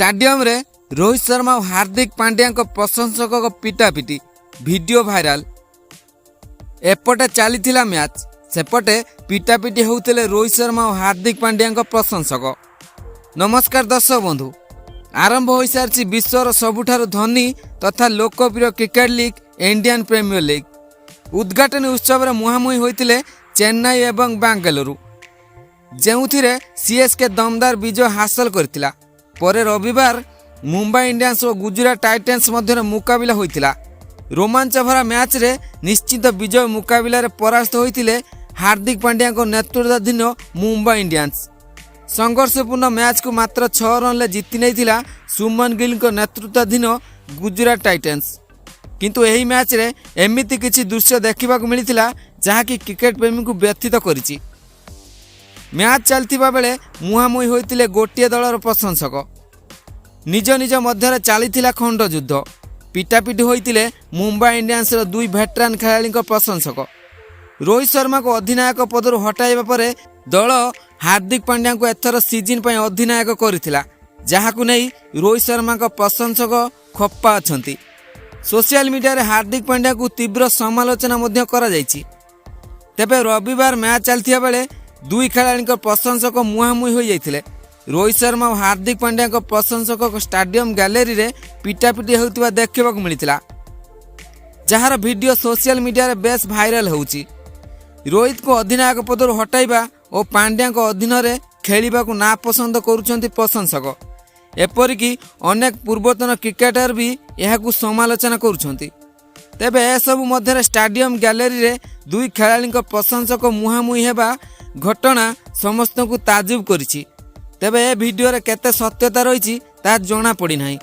Stadium रे रोहित शर्मा और हार्दिक पांड्या प्रशंसक पिटापिटी वीडियो भाइराल। एपटे चली मैच सेपटे पिटापिटी होते रोहित शर्मा और हार्दिक पांड्या प्रशंसक। नमस्कार दर्शक बंधु, आरंभ हो सारी विश्वर सबुठारु धनी तथा लोकप्रिय cricket league Indian Premier League उद्घाटन उत्सव में मुहांमुही होते चेन्नई एवं बेंगलुरु, जो सीएसके दमदार विजय हासिल करथिला। परे रविवार मुंबई इंडियंस और गुजरात टाइटन्स मध्य मुकाबिला होइतिला। रोमांच भरा मैच रे निश्चित विजय मुकाबिला परास्त होइतिले हार्दिक पांड्या नेतृत्वाधीन मुंबई इंडियंस। संघर्षपूर्ण मैच को मात्र 6 रन जीति नहीं सुमन गिल नेतृत्वाधीन गुजरात टाइटन्स। किंतु यही मैच रे एमिति किछि दृश्य देखा मिलता जहाँकि क्रिकेट प्रेमी को व्यथित करिछि। मैच चलथिबा बेले मुहांमुही होइतिले गोटिए दलर प्रशंसक। निज निज मध्य चलीथिला खंड युद्ध। पिटापिटी होइतिले मुंबई इंडियंस दुई भेटरान खेलाड़ी प्रशंसक। रोहित शर्मा को अधिनायक पदर हटाइबा परे दल हार्दिक पांड्या को एथर सीजन पर अधिनायक करथिला, जहाकु नै रोहित शर्मा को प्रशंसक खप्पा अछंती। सोशल मीडिया रे हार्दिक पांड्या को तीव्र समालोचना मध्य करा जायछि। तेबे रविवार मैच चलथिया बेले दुई खेलाड़ी प्रशंसक मुहांमुही हो जाइथिले। रोहित शर्मा और हार्दिक पांड्या प्रशंसक स्टाडियम गैलेरी रे पिटापिटी होउतिबा देखिबा मिलिथिला, जहार वीडियो सोशल मीडिया रे बेस भाइराल होउछि। रोहित को अधिनायक पदर हटाइबा और पांड्या को अधीन रे खेलिबा को ना पसंद करूछंती प्रशंसक। एपरिकी अनेक पूर्वतन क्रिकेटर भी यहाकू समालोचना करूछंती। तेबे ए सब मध्य स्टाडियम गैलेरी रे दुई खेलाड़ी प्रशंसक मुहांमुही हेबा घटना समस्त को ताजुब करिछि। तेबे ए वीडियो रे केते सत्यता रहिछि ता जणा पड़ी नाही।